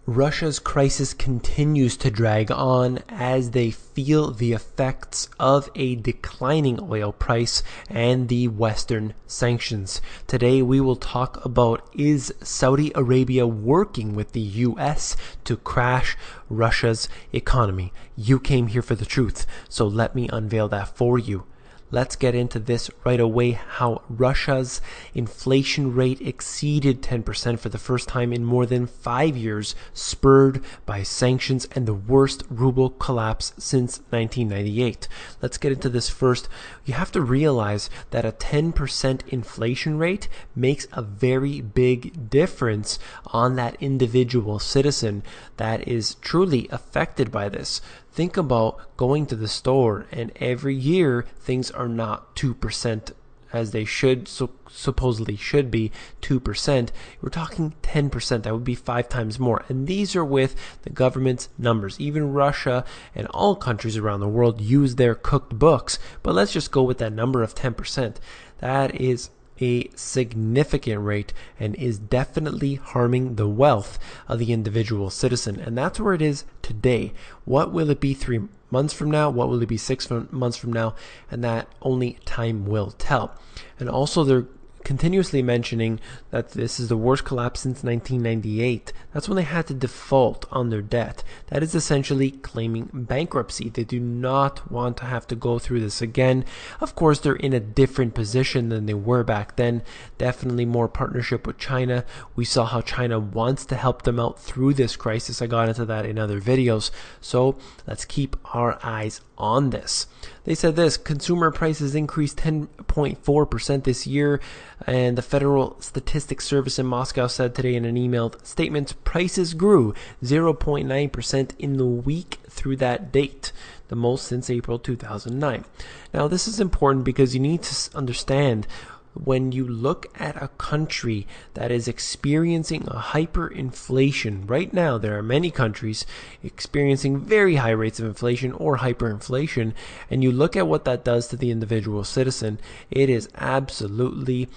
Russia's crisis continues to drag on as they feel the effects of a declining oil price and the Western sanctions. Today we will talk about, is Saudi Arabia working with the US to crash Russia's economy? You came here for the truth, so let me unveil that for you. Let's get into this right away, how Russia's inflation rate exceeded 10% for the first time in more than 5 years, spurred by sanctions and the worst ruble collapse since 1998. Let's get into this first. You have to realize that a 10% inflation rate makes a very big difference on that individual citizen that is truly affected by this. Think about going to the store and every year things are not 2% as they supposedly should be 2%. We're talking 10%. That would be 5 times more. And these are with the government's numbers. Even Russia and all countries around the world use their cooked books. But let's just go with that number of 10%. That is a significant rate and is definitely harming the wealth of the individual citizen. And that's where it is today. What will it be 3 months from now? What will it be 6 months from now? And that only time will tell. And also they're continuously mentioning that this is the worst collapse since 1998. That's when they had to default on their debt. That is essentially claiming bankruptcy. They do not want to have to go through this again. Of course, they're in a different position than they were back then. Definitely more partnership with China. We saw how China wants to help them out through this crisis. I got into that in other videos. So let's keep our eyes on this. They said this: consumer prices increased 10.4% this year, and the Federal Statistics Service in Moscow said today in an emailed statement, prices grew 0.9% in the week through that date, the most since April 2009. Now this is important because you need to understand, when you look at a country that is experiencing a hyperinflation, right now there are many countries experiencing very high rates of inflation or hyperinflation, and you look at what that does to the individual citizen, it is absolutely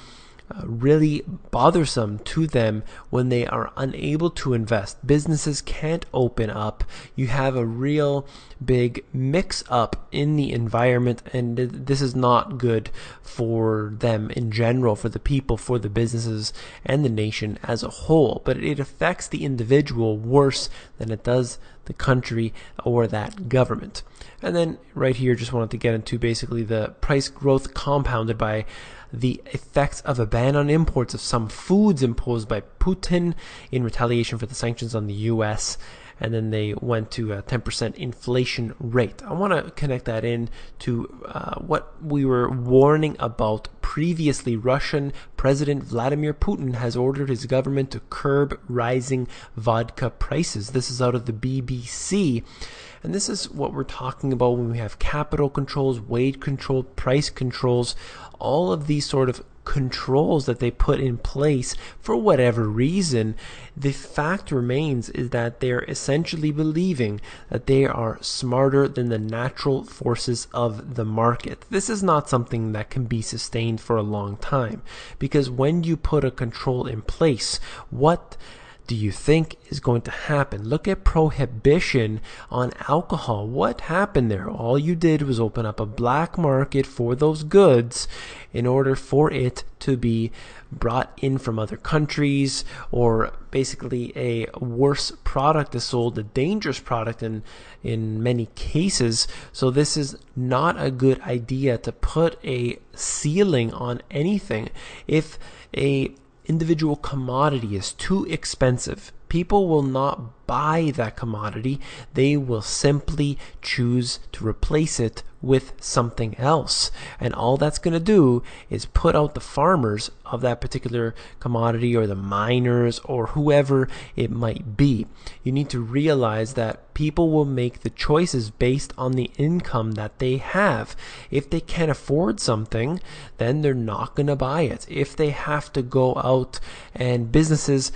really bothersome to them when they are unable to invest. Businesses can't open up. You have a real big mix up in the environment, and this is not good for them in general, for the people, for the businesses, and the nation as a whole. But it affects the individual worse than it does the country or that government. And then right here, just wanted to get into basically the price growth compounded by the effects of a ban on imports of some foods imposed by Putin in retaliation for the sanctions on the US. And then they went to a 10% inflation rate. I want to connect that in to what we were warning about previously. Russian President Vladimir Putin has ordered his government to curb rising vodka prices. This is out of the BBC. And this is what we're talking about when we have capital controls, wage control, price controls, all of these sort of controls that they put in place for whatever reason. The fact remains is that they're essentially believing that they are smarter than the natural forces of the market. This is not something that can be sustained for a long time, because when you put a control in place, what do you think is going to happen? Look at prohibition on alcohol. What happened there? All you did was open up a black market for those goods in order for it to be brought in from other countries, or basically a worse product is sold, a dangerous product in many cases. So this is not a good idea to put a ceiling on anything. If a individual commodity is too expensive, people will not buy that commodity. They will simply choose to replace it with something else. And all that's going to do is put out the farmers of that particular commodity, or the miners, or whoever it might be. You need to realize that people will make the choices based on the income that they have. If they can't afford something, then they're not going to buy it. If they have to go out and businesses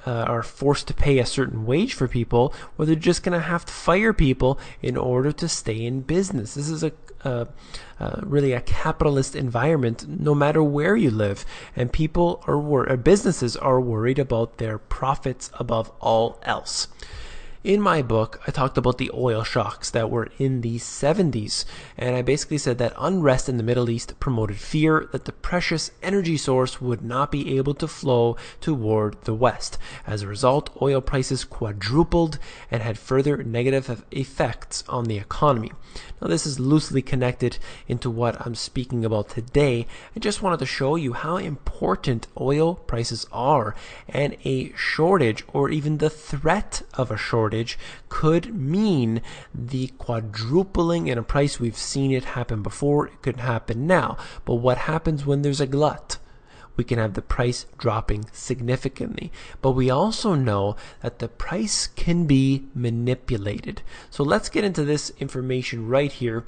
are forced to pay a certain wage for people, or they're just going to have to fire people in order to stay in business. This is really a capitalist environment no matter where you live, and people or businesses are worried about their profits above all else. In my book, I talked about the oil shocks that were in the 70s, and I basically said that unrest in the Middle East promoted fear that the precious energy source would not be able to flow toward the West. As a result, oil prices quadrupled and had further negative effects on the economy. Now, this is loosely connected into what I'm speaking about today. I just wanted to show you how important oil prices are, and a shortage, or even the threat of a shortage, could mean the quadrupling in a price. We've seen it happen before. It could happen now. But what happens when there's a glut? We can have the price dropping significantly. But we also know that the price can be manipulated. So let's get into this information right here.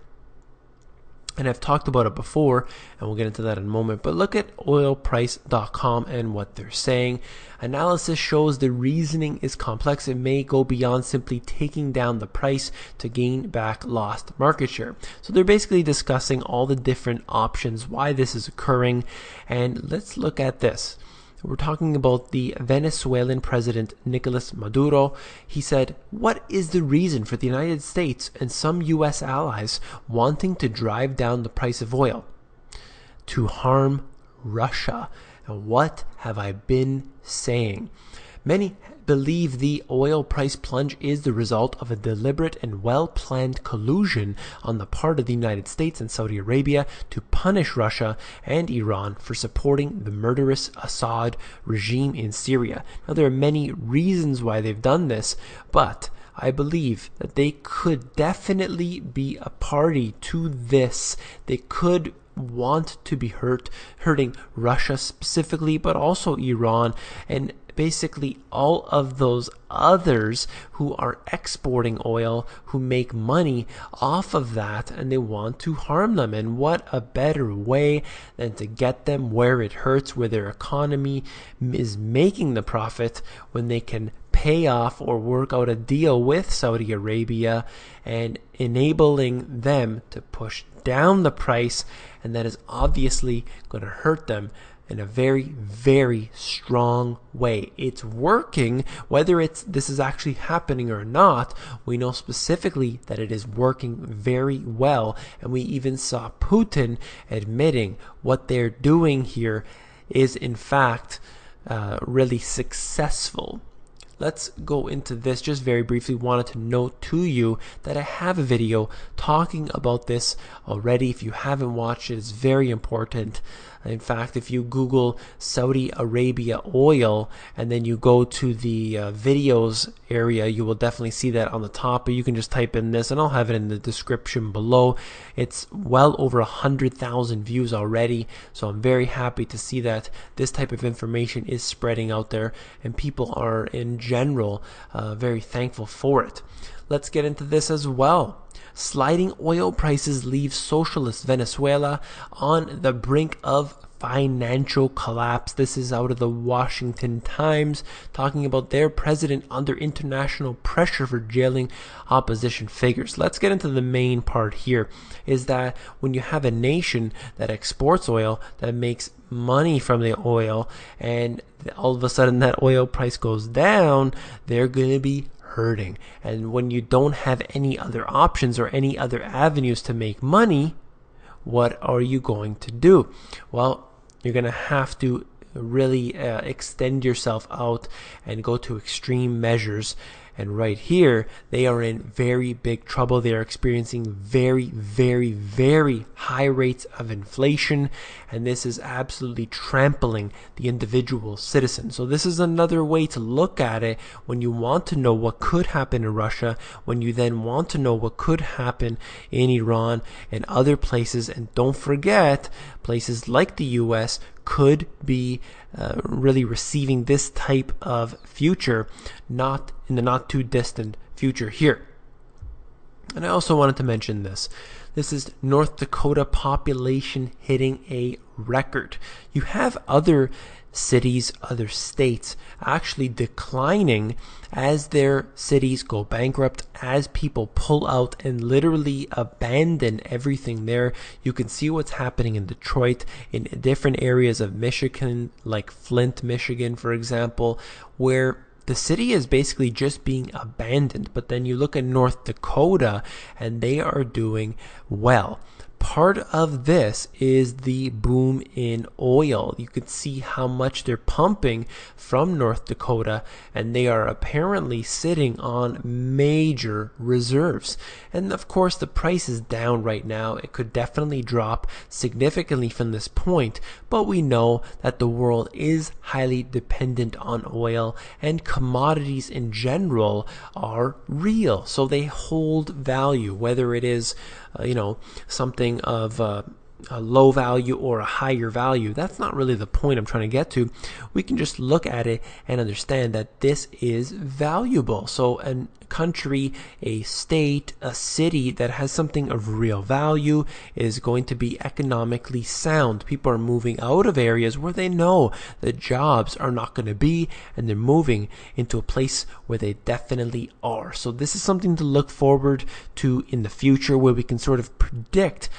And I've talked about it before, and we'll get into that in a moment. But look at oilprice.com and what they're saying. Analysis shows the reasoning is complex. It may go beyond simply taking down the price to gain back lost market share. So they're basically discussing all the different options, why this is occurring. And let's look at this. We're talking about the Venezuelan president, Nicolas Maduro. He said, what is the reason for the United States and some U.S. allies wanting to drive down the price of oil? To harm Russia. And what have I been saying? Many believe the oil price plunge is the result of a deliberate and well-planned collusion on the part of the United States and Saudi Arabia to punish Russia and Iran for supporting the murderous Assad regime in Syria. Now, there are many reasons why they've done this, but I believe that they could definitely be a party to this. They could want to be hurting Russia specifically, but also Iran, and basically all of those others who are exporting oil, who make money off of that, and they want to harm them. And what a better way than to get them where it hurts, where their economy is making the profit, when they can pay off or work out a deal with Saudi Arabia and enabling them to push down the price. And that is obviously going to hurt them in a very, very strong way. It's working. Whether this is actually happening or not, we know specifically that it is working very well. And we even saw Putin admitting what they're doing here is in fact really successful. Let's go into this just very briefly. Wanted to note to you that I have a video talking about this already. If you haven't watched it, it's very important. In fact, if you Google Saudi Arabia oil and then you go to the videos area, you will definitely see that on the top. But you can just type in this, and I'll have it in the description below. It's well over 100,000 views already, so I'm very happy to see that this type of information is spreading out there, and people are in general very thankful for it. Let's get into this as well. Sliding oil prices leave socialist Venezuela on the brink of financial collapse. This is out of the Washington Times, talking about their president under international pressure for jailing opposition figures. Let's get into the main part here, is that when you have a nation that exports oil, that makes money from the oil, and all of a sudden that oil price goes down, they're going to be hurting. And when you don't have any other options or any other avenues to make money, what are you going to do? Well, you're going to have to really extend yourself out and go to extreme measures. And right here, they are in very big trouble. They are experiencing very, very, very high rates of inflation. And this is absolutely trampling the individual citizen. So this is another way to look at it when you want to know what could happen in Russia, when you then want to know what could happen in Iran and other places. And don't forget, places like the US could be really receiving this type of future, not in the not too distant future here. And I also wanted to mention this. This is North Dakota population hitting a record. You have other cities, other states actually declining as their cities go bankrupt, as people pull out and literally abandon everything there. You can see what's happening in Detroit, in different areas of Michigan, like Flint, Michigan, for example, where the city is basically just being abandoned. But then you look at North Dakota and they are doing well. Part of this is the boom in oil. You can see how much they're pumping from North Dakota, and they are apparently sitting on major reserves. And of course, the price is down right now. It could definitely drop significantly from this point, but we know that the world is highly dependent on oil, and commodities in general are real. So they hold value, whether it is something of a low value or a higher value. That's not really the point I'm trying to get to. We can just look at it and understand that this is valuable. So a country, a state, a city that has something of real value is going to be economically sound. People are moving out of areas where they know the jobs are not going to be, and they're moving into a place where they definitely are. So this is something to look forward to in the future, where we can sort of predict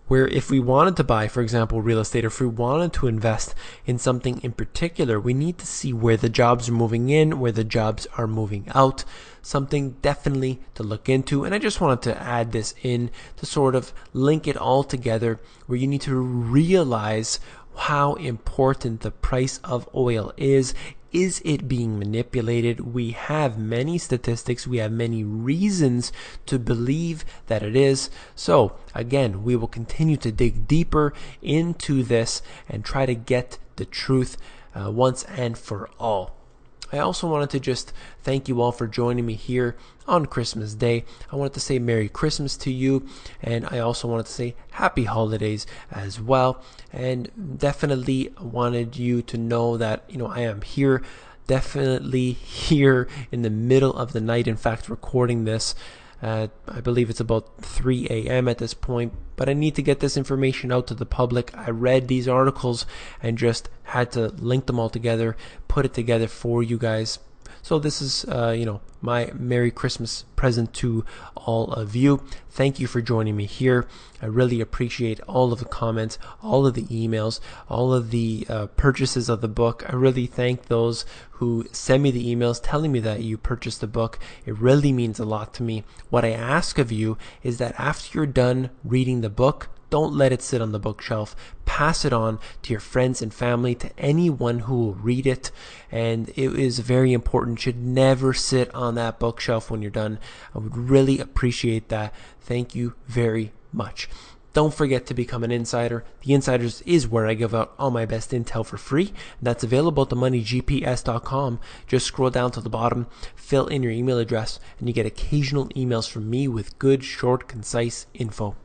where if we wanted to buy, for example, real estate, or if we wanted to invest in something in particular, we need to see where the jobs are moving in, where the jobs are moving out. Something definitely to look into. And I just wanted to add this in to sort of link it all together, where you need to realize how important the price of oil is. Is it being manipulated? We have many statistics. We have many reasons to believe that it is. So again, we will continue to dig deeper into this and try to get the truth once and for all. I also wanted to just thank you all for joining me here on Christmas Day. I wanted to say Merry Christmas to you, and I also wanted to say Happy Holidays as well. And definitely wanted you to know that, I am here, definitely here in the middle of the night. In fact, recording this. I believe it's about 3 a.m. at this point, but I need to get this information out to the public. I read these articles and just had to link them all together, put it together for you guys. So this is, my Merry Christmas present to all of you. Thank you for joining me here. I really appreciate all of the comments, all of the emails, all of the purchases of the book. I really thank those who send me the emails telling me that you purchased the book. It really means a lot to me. What I ask of you is that after you're done reading the book, don't let it sit on the bookshelf. Pass it on to your friends and family, to anyone who will read it. And it is very important. It should never sit on that bookshelf when you're done. I would really appreciate that. Thank you very much. Don't forget to become an insider. The Insiders is where I give out all my best intel for free. That's available at themoneygps.com. Just scroll down to the bottom, fill in your email address, and you get occasional emails from me with good, short, concise info.